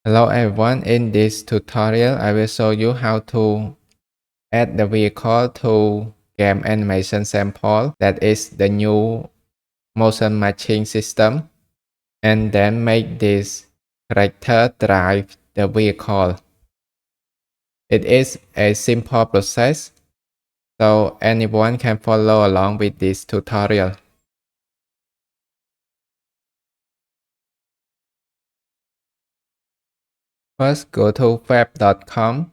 Hello everyone, in this tutorial I will show you how to add the vehicle to game animation sample, that is the new motion matching system, and then make this character drive the vehicle. It is a simple process, so anyone can follow along with this tutorial. First, go to web.com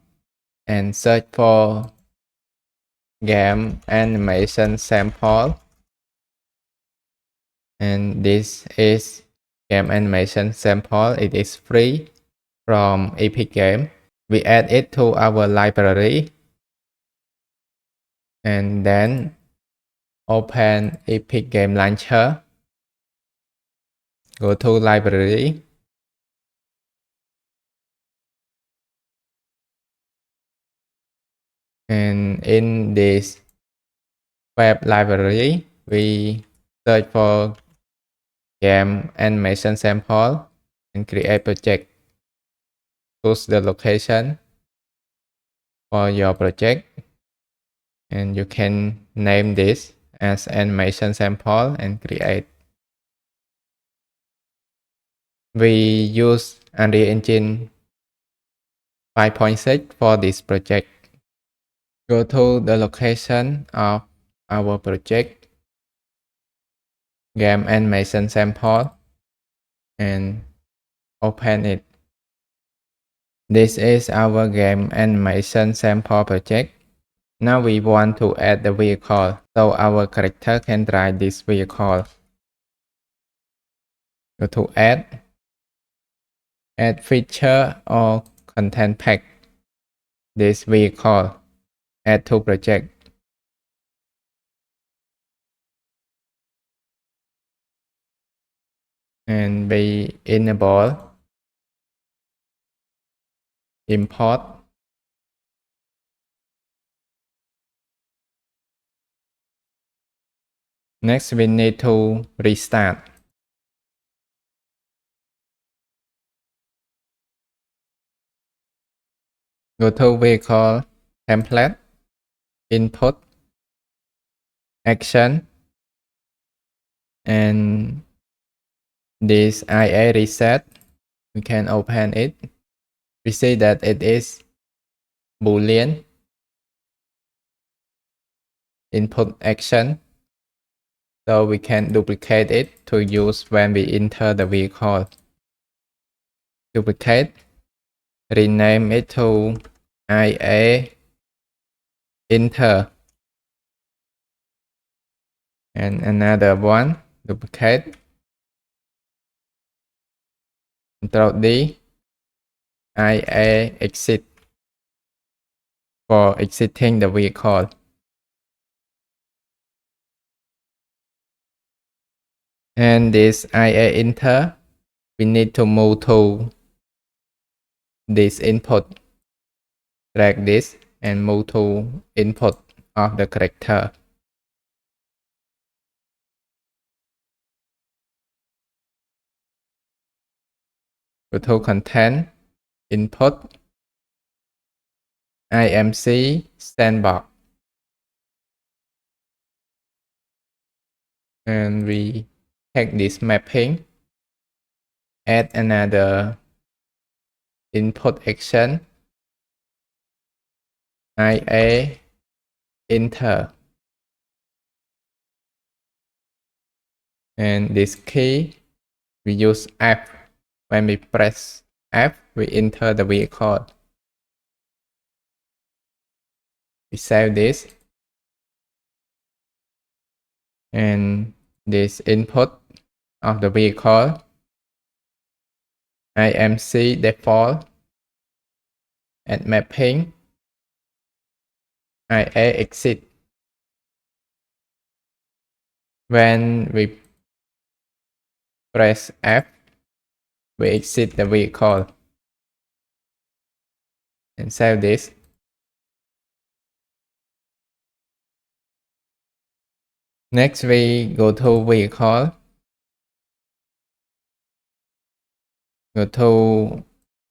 and search for game animation sample. And this is game animation sample. It is free from Epic Game. We add it to our library and then open Epic Game Launcher. Go to library. And in this web library, we search for game animation sample and create project. Choose the location for your project, and you can name this as animation sample and create. We use Unreal Engine 5.6 for this project. Go to the location of our project, game animation sample, and open it. This is our game animation sample project. Now we want to add the vehicle, so our character can drive this vehicle. Go to add feature or content pack this vehicle, add to project. And we enable import. Next, we need to restart. Go to vehicle template, input, action, and this IA reset. We can open it. We see that it is Boolean. Input action. So we can duplicate it to use when we enter the vehicle. Duplicate. Rename it to IA enter. And another one. Duplicate. Control D. IA exit for exiting the vehicle. And this IA enter, we need to move to this input. Drag this and move to input of the character. Go to content, input, IMC sandbox. And we take this mapping, add another input action, IA enter. And this key, we use F. When we press F, we enter the vehicle. We save this. And this input of the vehicle, IMC default, and mapping, IA exit. When we press F, we exit the vehicle and save this. Next, we go to vehicle, go to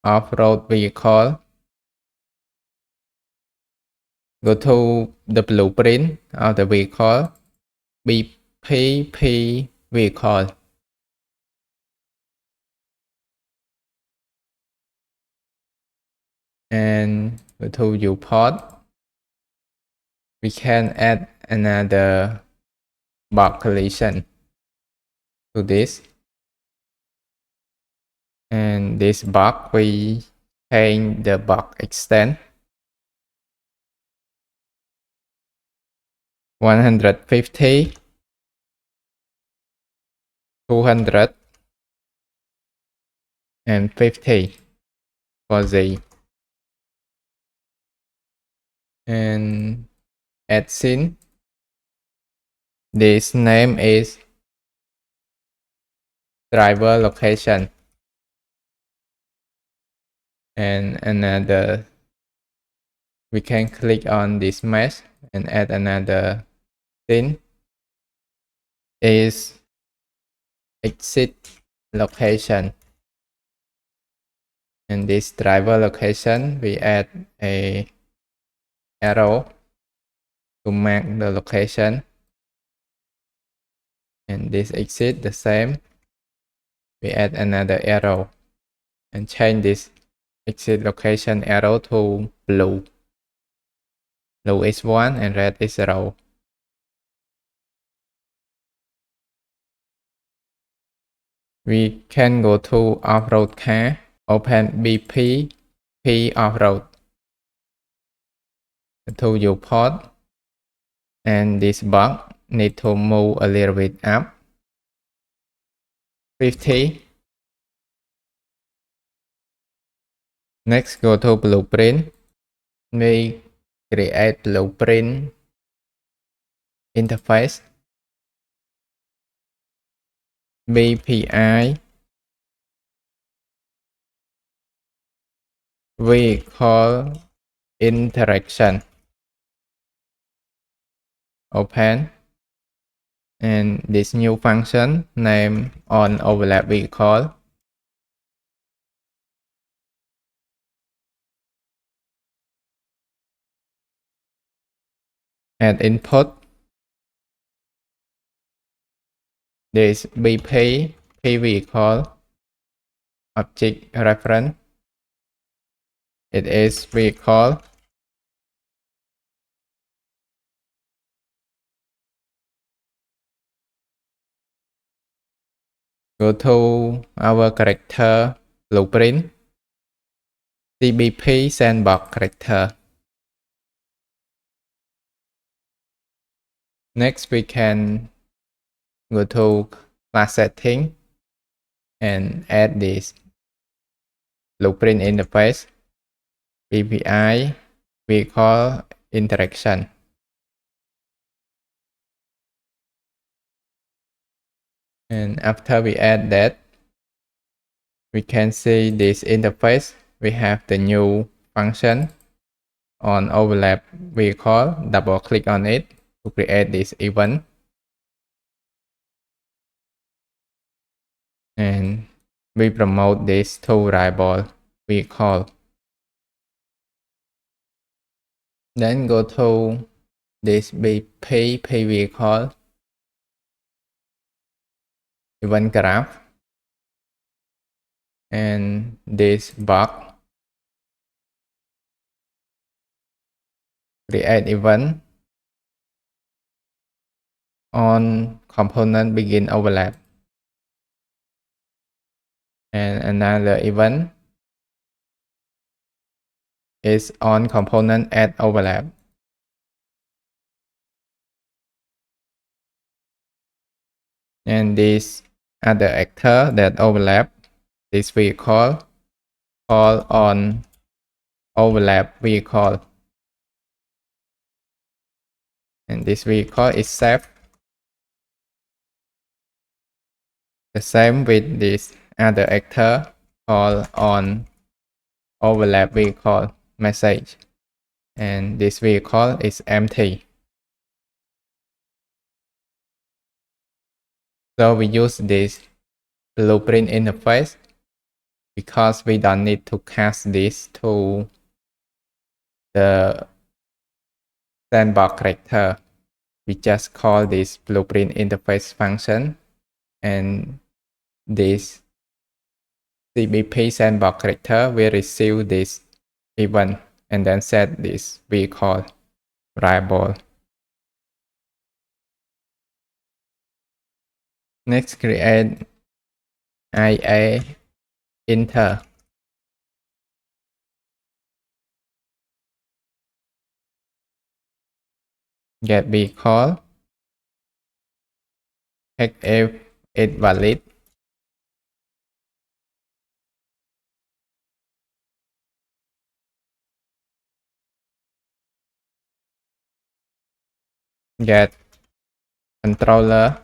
off-road vehicle, go to the blueprint of the vehicle, BPP vehicle. And go to viewport. We can add another box collision to this. And this box, we change the box extent 150, 200, and 50 for Z. And add scene. This name is driver location. And another, we can click on this mesh and add another scene is exit location. And this driver location, we add a arrow to mark the location. And this exit the same, we add another arrow and change this exit location arrow to blue. Blue is 1 and red is 0. We can go to off-road car, open BPP off-road to viewport, and this box need to move a little bit up 50. Next, go to blueprint. We create blueprint interface, BPI vehicle interaction. Open, and this new function name on overlap vehicle. Add input. This BP vehicle object reference. It is vehicle. Go to our character blueprint, CBP sandbox character. Next, we can go to class setting and add this blueprint interface, BPI vehicle interaction. And after we add that, we can see this interface. We have the new function on overlap vehicle. Double click on it to create this event. And we promote this to Drivable vehicle. Then go to this BP vehicle event graph, and this box create event on component begin overlap, and another event is on component add overlap. And this other actor that overlap this vehicle call on overlap vehicle, and this vehicle is saved. The same with this other actor call on overlap vehicle message, and this vehicle is empty. So we use this blueprint interface because we don't need to cast this to the sandbox character. We just call this blueprint interface function, and this CBP sandbox character will receive this event and then set this vehicle drivable. Next, create IA enter. Get vehicle. Check if it's valid. Get controller.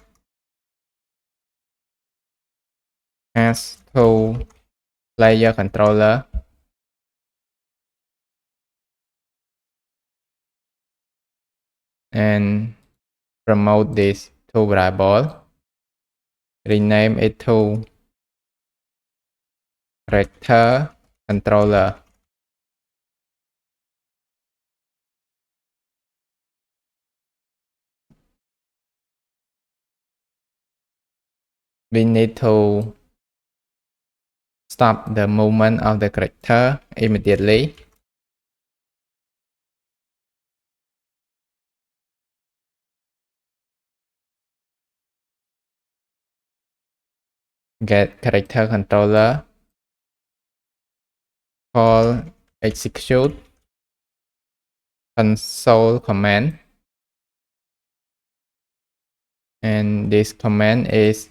As to player controller. And promote this to variable. Rename it to character controller. We need to stop the movement of the character immediately. Get character controller. Call execute console command. And this command is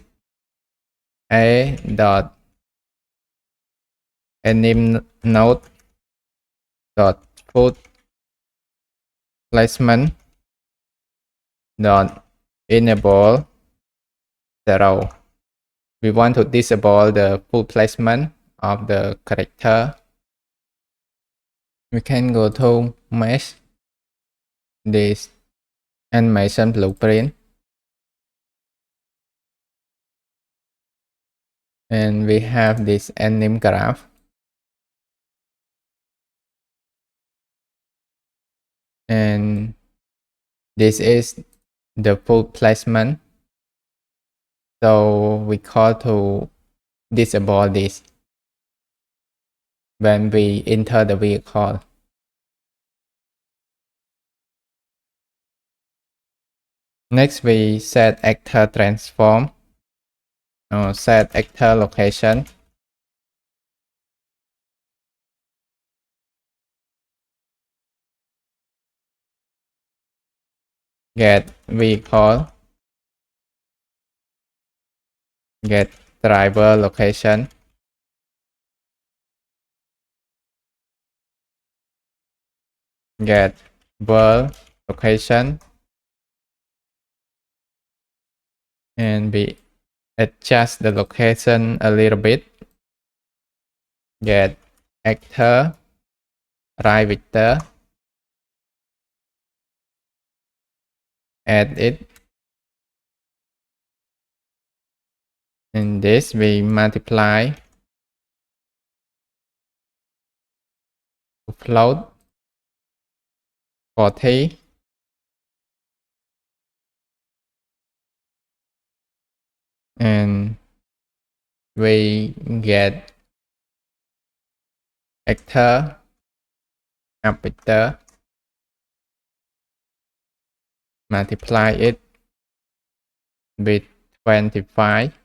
a dot anim node dot put placement dot enable 0. We want to disable the full placement of the character. We can go to mesh this animation blueprint, and we have this anim graph, and this is the full placement, so we call to disable this when we enter the vehicle. Next, we set actor transform or set actor location. Get vehicle. Get driver location. Get world location. And we adjust the location a little bit. Get actor right vector. Add it. In this we multiply to float 40. And we get actor up vector, multiply it with 25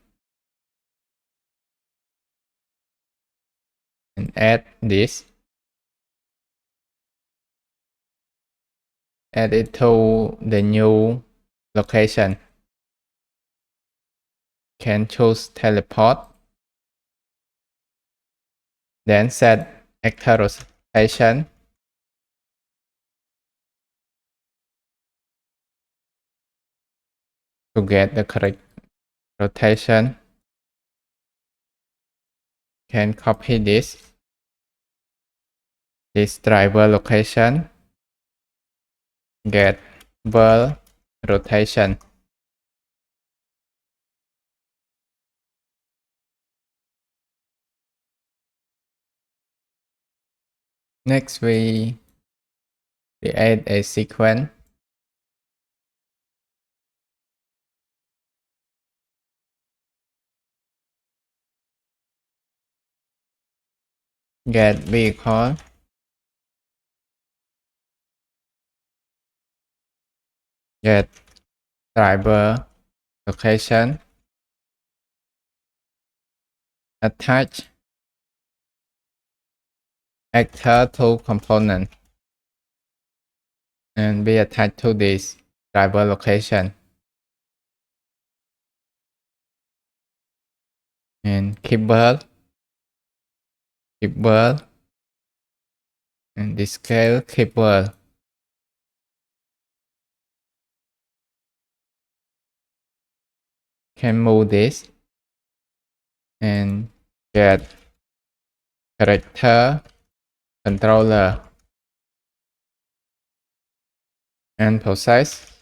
and add this, add it to the new location. Can choose teleport, then set actor rotation to get the correct rotation. Can copy this driver location, get world rotation. Next, we create a sequence. Get vehicle, get driver location, attach actor to component, and be attached to this driver location. And keyword, and the scale keyword. Can move this and get character controller and process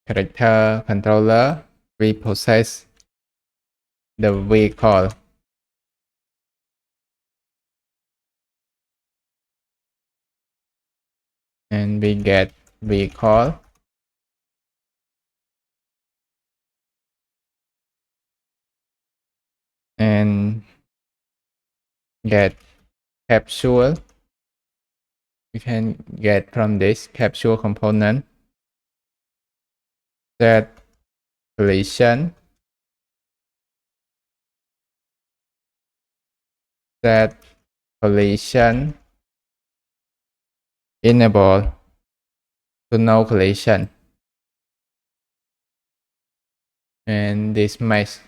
character controller. We process the vehicle and we get vehicle and get capsule. We can get from this capsule component that collision, that collision enable to no collision, and this mesh.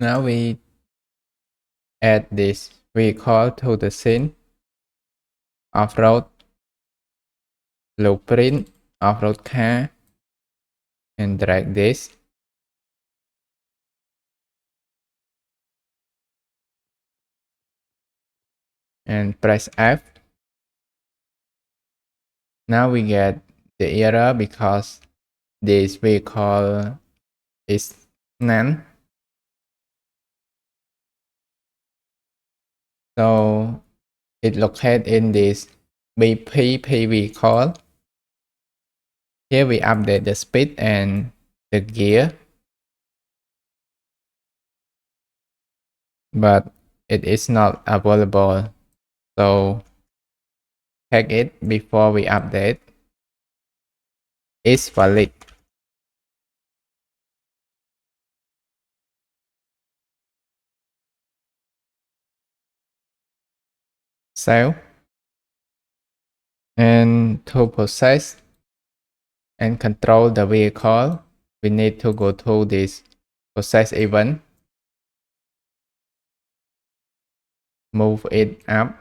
Now we add this vehicle to the scene, off-road, blueprint, off-road car, and drag this. And press F. Now we get the error because this vehicle is none. So it located in this BP vehicle. Here we update the speed and the gear, but it is not available. So check it before we update. It's valid. Save. And to process and control the vehicle, we need to go to this process event, move it up,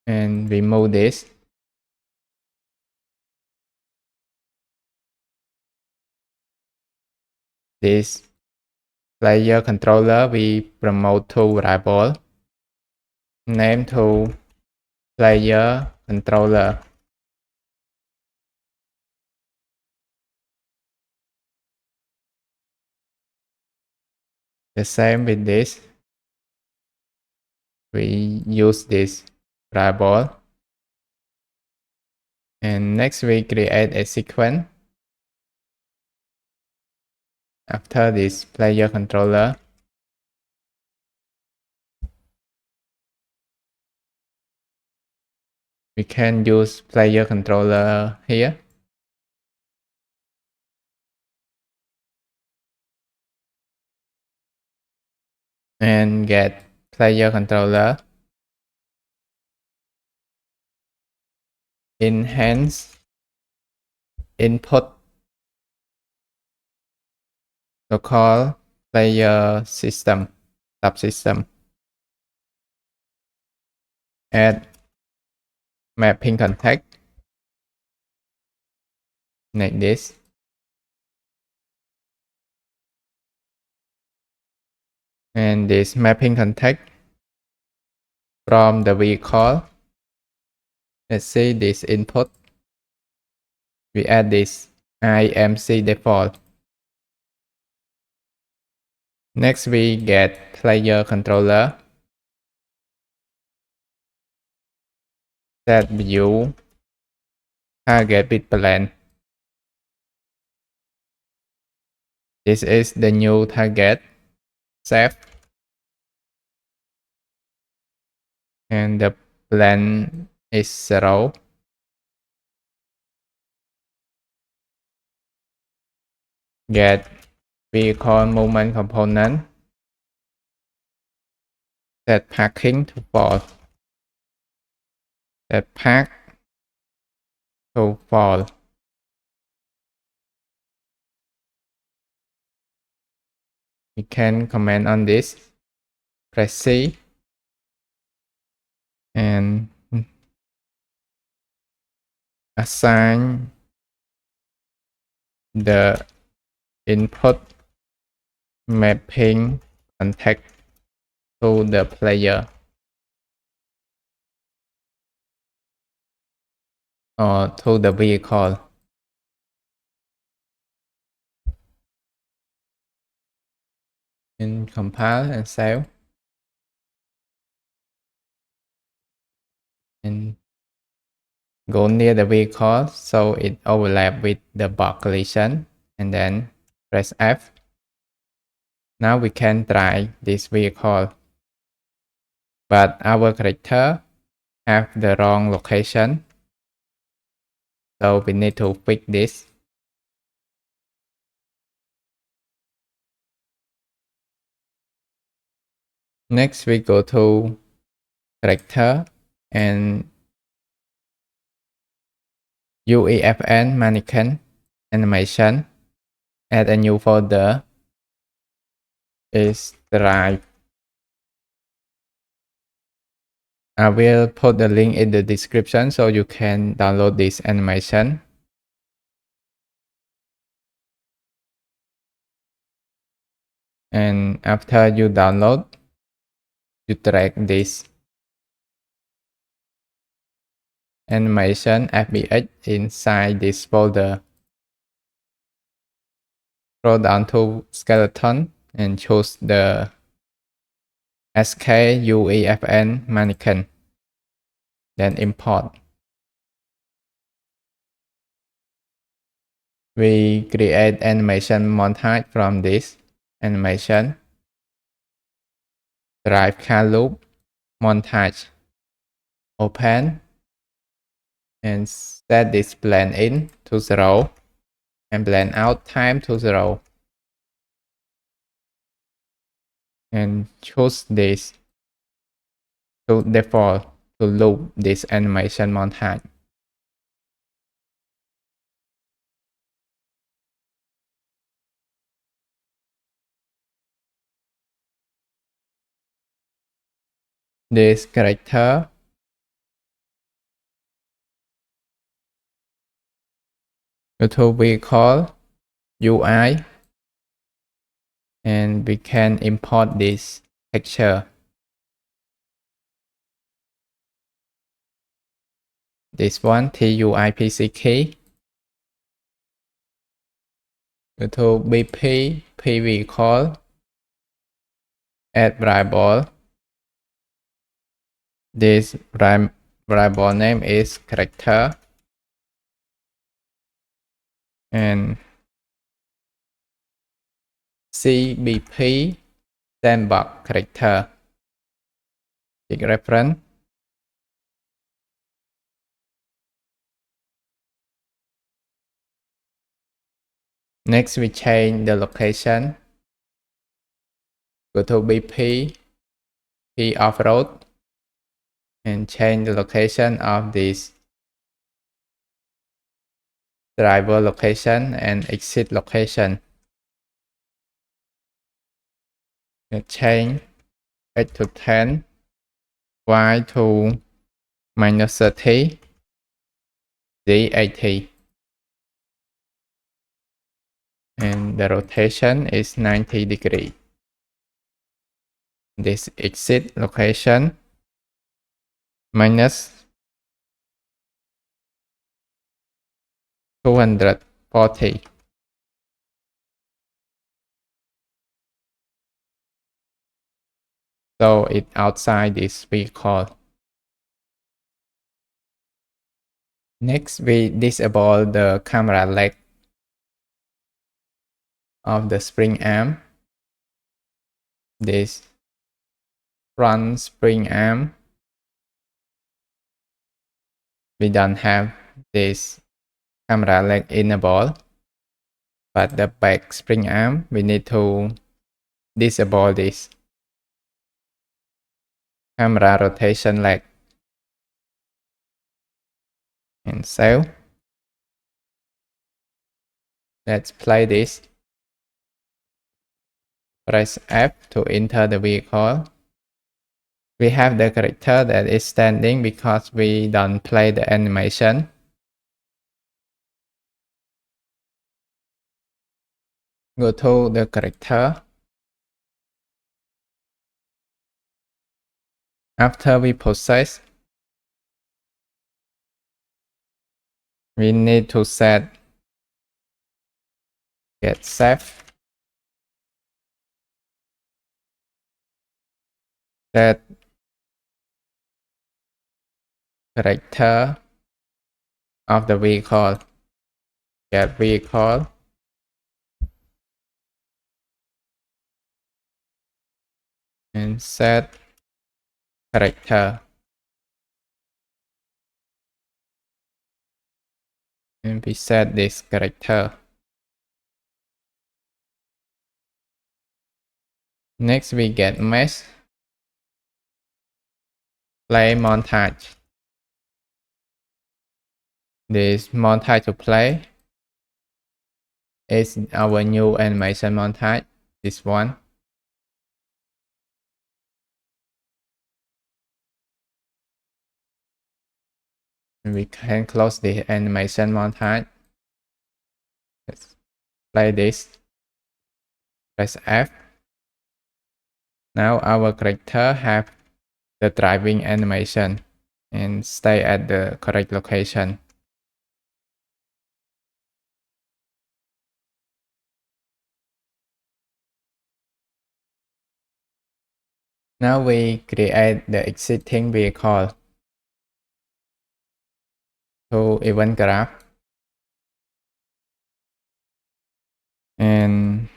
and remove this. This player controller we promote to Drivable, name to player controller. The same with this. We use this Drivable. And next we create a sequence. After this player controller, we can use player controller here. And get player controller, enhance input, local player system, subsystem, add mapping context like this. And this mapping context from the vehicle. Let's see this input. We add this IMC default. Next, we get player controller. Set view target bit plan. This is the new target. Save. And the plan is 0. Get vehicle movement component. Set parking to false. Set park to false. We can comment on this. Press C. And assign the input mapping context to the player or to the vehicle. And compile and save. And go near the vehicle so it overlaps with the box collision, and then press F. Now we can drive this vehicle, but our character have the wrong location, so we need to fix this. Next, we go to character and UEFN mannequin animation. Add a new folder. Is Drive. I will put the link in the description so you can download this animation. And after you download, you drag this animation FBX inside this folder. Scroll down to skeleton and choose the SKUEFN mannequin. Then import. We create animation montage from this animation. Drive car loop montage. Open and set this blend in to 0 and blend out time to 0. And choose this to default to loop this animation montage. This character go to vehicle UI and we can import this texture. This one TUIPC key. Go to BP vehicle. Add variable. This variable name is character. And CBP sandbox character. Click reference. Next, we change the location. Go to BP P off-road and change the location of this driver location and exit location. Change X to 10, Y to -30, Z80. And the rotation is 90 degrees. This exit location minus 240. So it's outside this vehicle. Next, we disable the camera leg of the spring arm. This front spring arm, we don't have this camera leg enabled, but the back spring arm, we need to disable this camera rotation leg and save. Let's play this. Press F to enter the vehicle. We have the character that is standing because we don't play the animation. Go to the character. After we process, we need to set get safe, set character of the vehicle, get vehicle, and set character. And we set this character. Next, we get mesh, play montage. This montage to play is our new animation montage, this one. And we can close the animation montage. Let's play this. Press F. Now our character have the driving animation and stay at the correct location. Now we create the existing vehicle to event graph and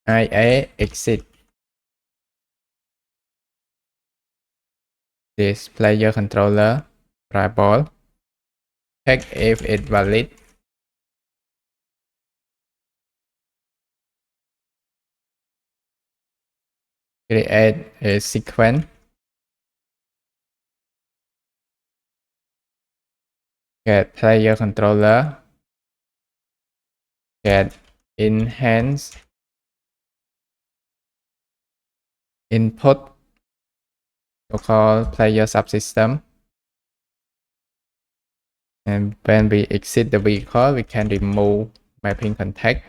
IA exit. This player controller Drivable. Check if it's valid. Create a sequence. Get player controller. Get enhance input. Local player subsystem. And when we exit the vehicle, we can remove mapping context.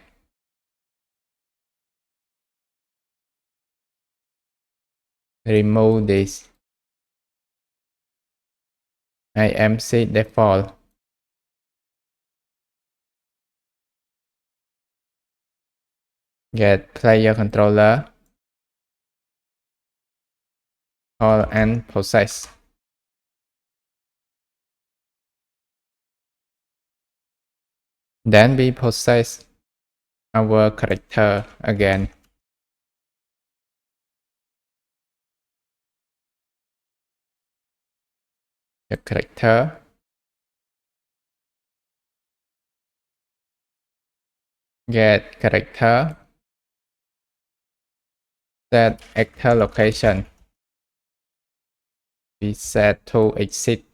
Remove this IMC default. Get player controller. Call and process. Then we process our character again. The character. Get character. Set actor location. We set to exit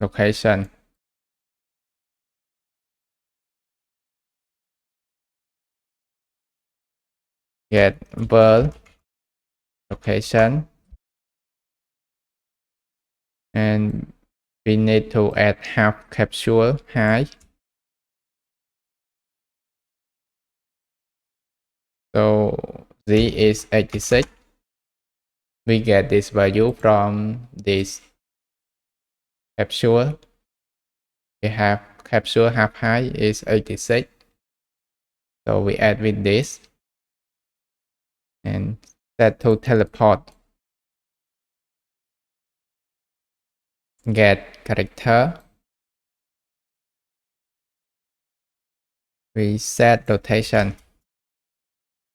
location. Get world location. and we need to add half capsule height. So z is 86. We get this value from this capsule. We have capsule half height is 86. So we add with this and set to teleport. Get character. We set rotation.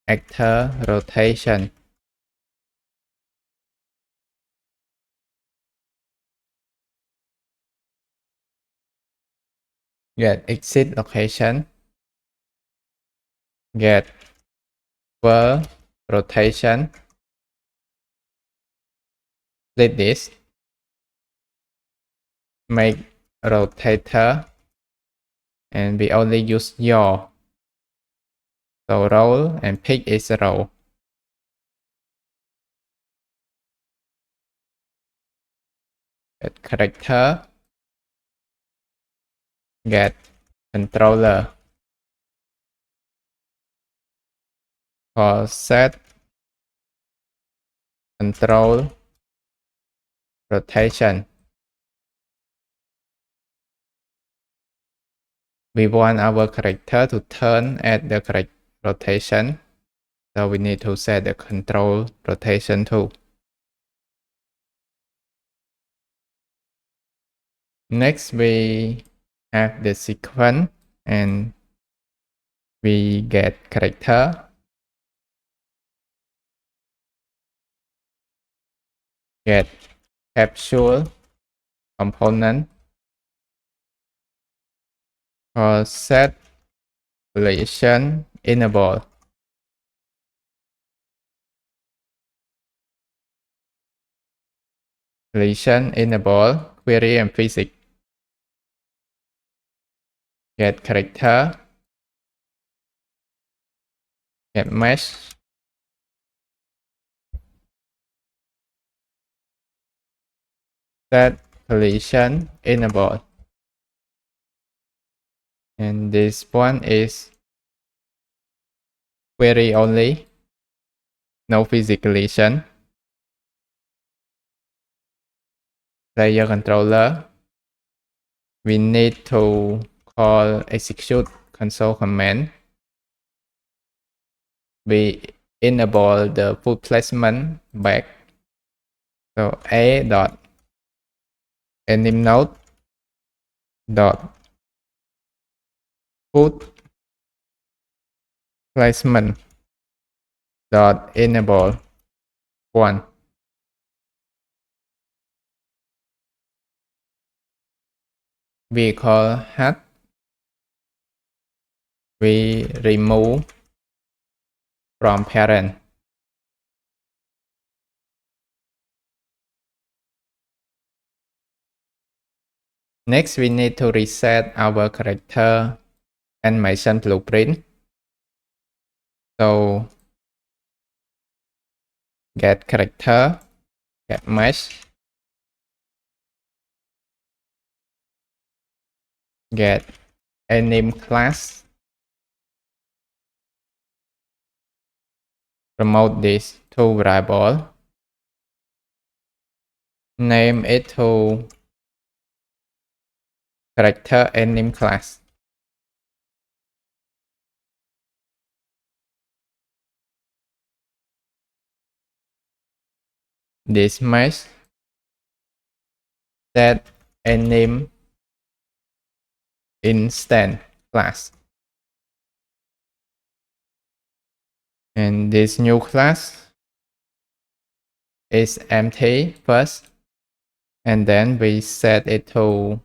Actor rotation. Get exit location. Get world rotation. Split this. Make rotator. And we only use yaw. So roll and pick is roll. Get character. Get controller. For set control rotation. We want our character to turn at the correct rotation. So we need to set the control rotation too. Next, we have the sequence and we get character. Get capsule component. For set relation enable. Relation enable query and physics. Get character. Get mesh. Set relation enable. And this one is query only, no physics relation. Player controller. We need to call execute console command. We enable the foot placement back. So a dot anim node dot foot placement dot enable 1. We call hat. We remove from parent. Next, we need to reset our character animation blueprint. So get character, get mesh, get anim class. Promote this to variable. Name it to character anim class. This mesh set anim instant class. And this new class is empty first, and then we set it to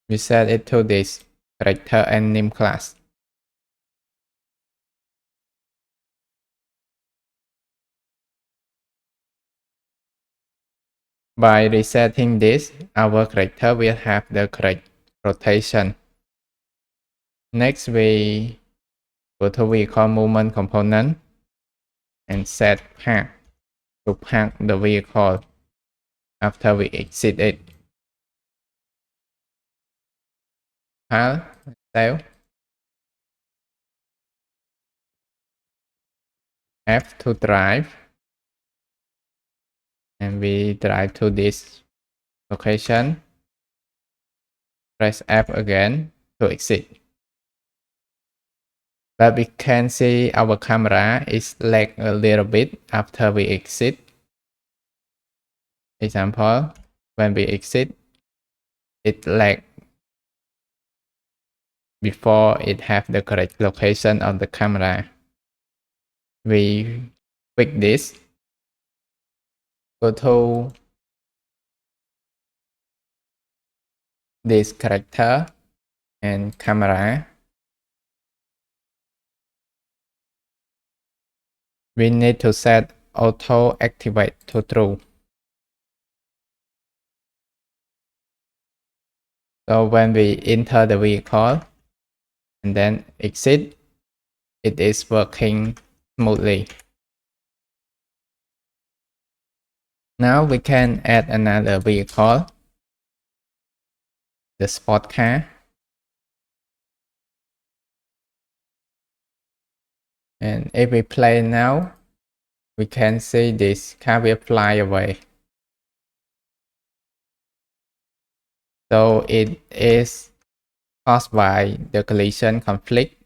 this character anim class. By resetting this, our character will have the correct rotation. Next, we go to vehicle movement component and set path to park the vehicle after we exit it. Path, save, F to drive, and we drive to this location. Press F again to exit. But we can see our camera is lag a little bit after we exit. Example, when we exit, it lag before it have the correct location of the camera. We fix this. Go to this character and camera. We need to set auto activate to true. So when we enter the vehicle and then exit, it is working smoothly. Now we can add another vehicle, the sport car. And if we play now, we can see this car will fly away. So it is caused by the collision conflict.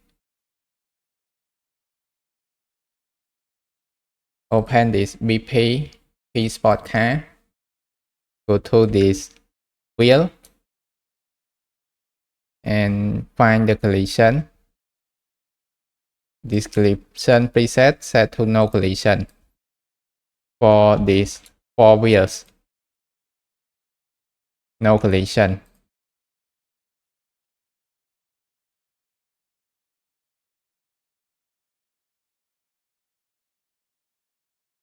Open this BP P Sport car. Go to this wheel and find the collision. This collision preset set to no collision for these 4 wheels. No collision.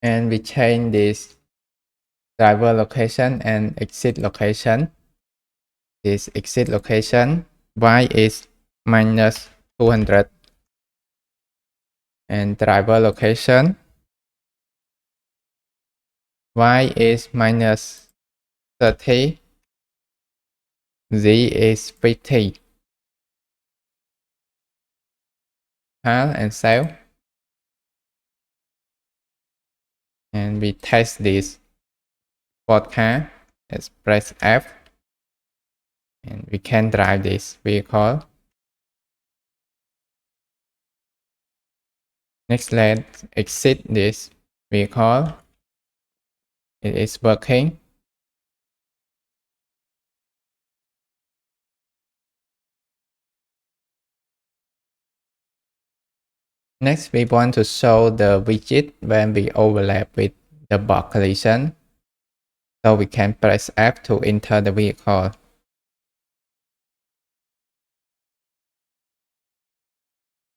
And we change this driver location and exit location. This exit location, Y is minus 200. And driver location, Y is minus 30. Z is 50. Pass and save. And we test this sport car. Let's press F. And we can drive this vehicle. Next, let's exit this vehicle. It is working. Next, we want to show the widget when we overlap with the box collision. So we can press F to enter the vehicle.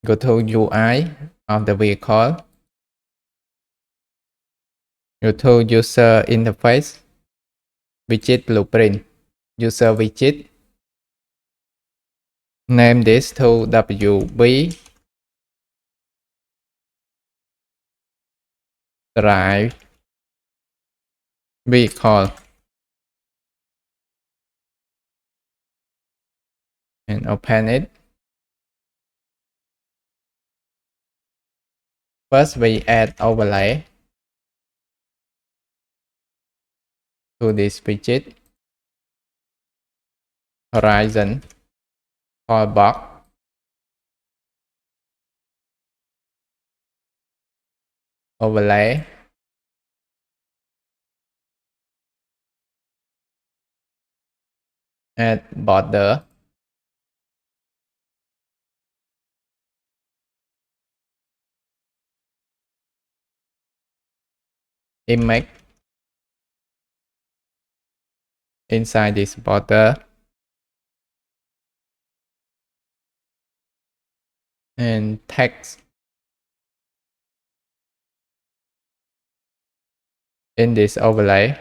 Go to UI of the vehicle. Go to User Interface, Widget Blueprint, User Widget. Name this to WB Drive Vehicle. And open it. First, we add overlay to this widget. Horizon, call box, overlay, add border, image inside this border, and text in this overlay.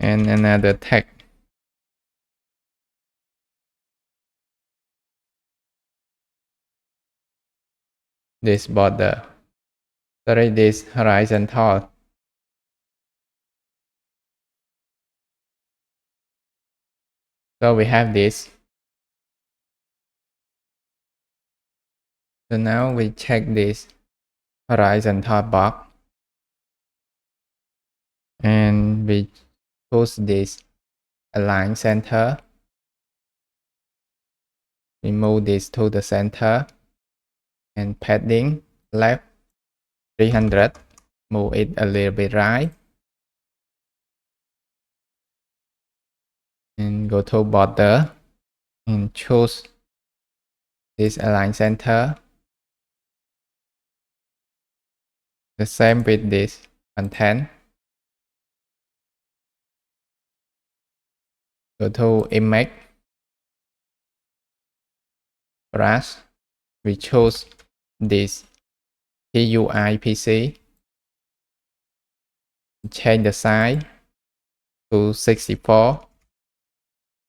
and another text. This border, sorry, this horizontal. So we have this. So now we check this horizontal box and we choose this align center. We move this to the center and padding left 300. Move it a little bit right and go to border and choose this align center. The same with this content. Go to image, brush. We choose this TUI PC. Change the size to 64.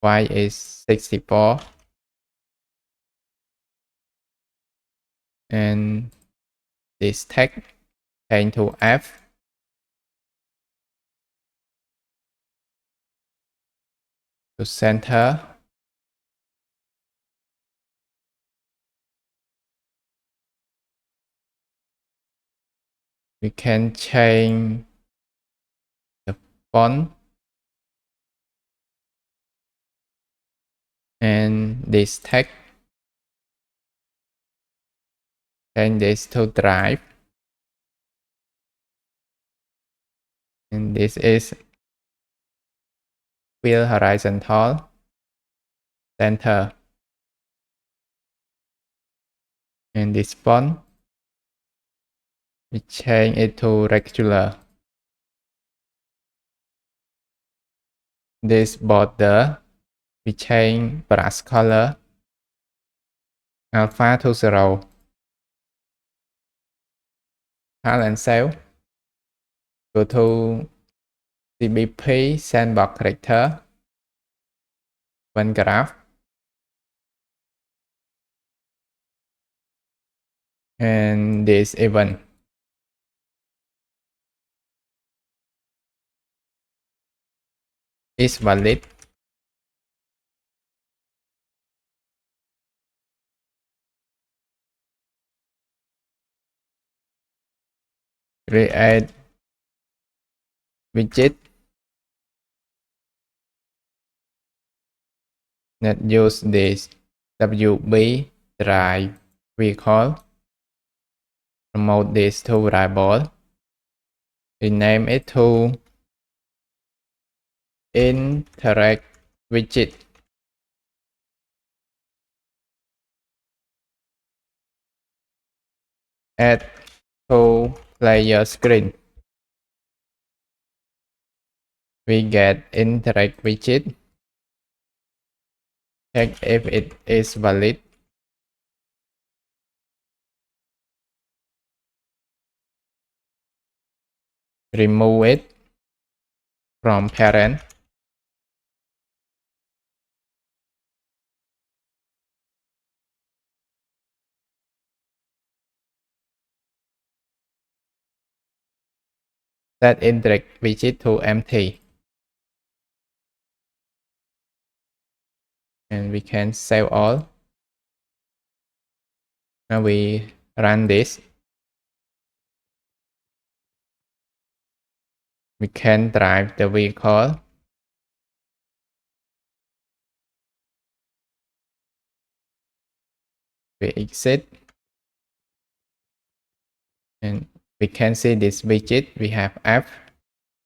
Y is 64. And this text change to F. To center. We can change the font and this text. Change this to drive. And this is fill horizontal center. And this font, we change it to regular. This border, we change brush color alpha to 0. File and save. Go to CBP sandbox character. One graph. And this event. Is valid. Create widget that use this WB drive vehicle. Promote this to Drivable. Rename it to interact widget. Add to player screen. We get interact widget. Check if it is valid. Remove it from parent. Set interact widget to empty. And we can save all. Now we run this. We can drive the vehicle. We exit. And we can see this widget. We have F.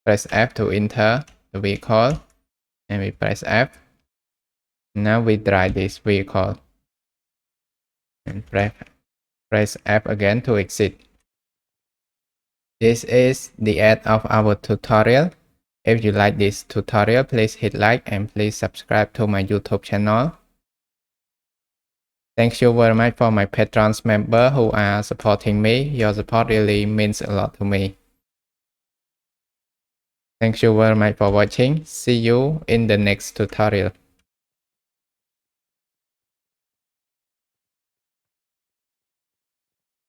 Press F to enter the vehicle. And we press F. Now we drive this vehicle. And press F again to exit. This is the end of our tutorial. If you like this tutorial, please hit like and please subscribe to my YouTube channel. Thank you very much for my patrons member who are supporting me. Your support really means a lot to me. Thank you very much for watching. See you in the next tutorial.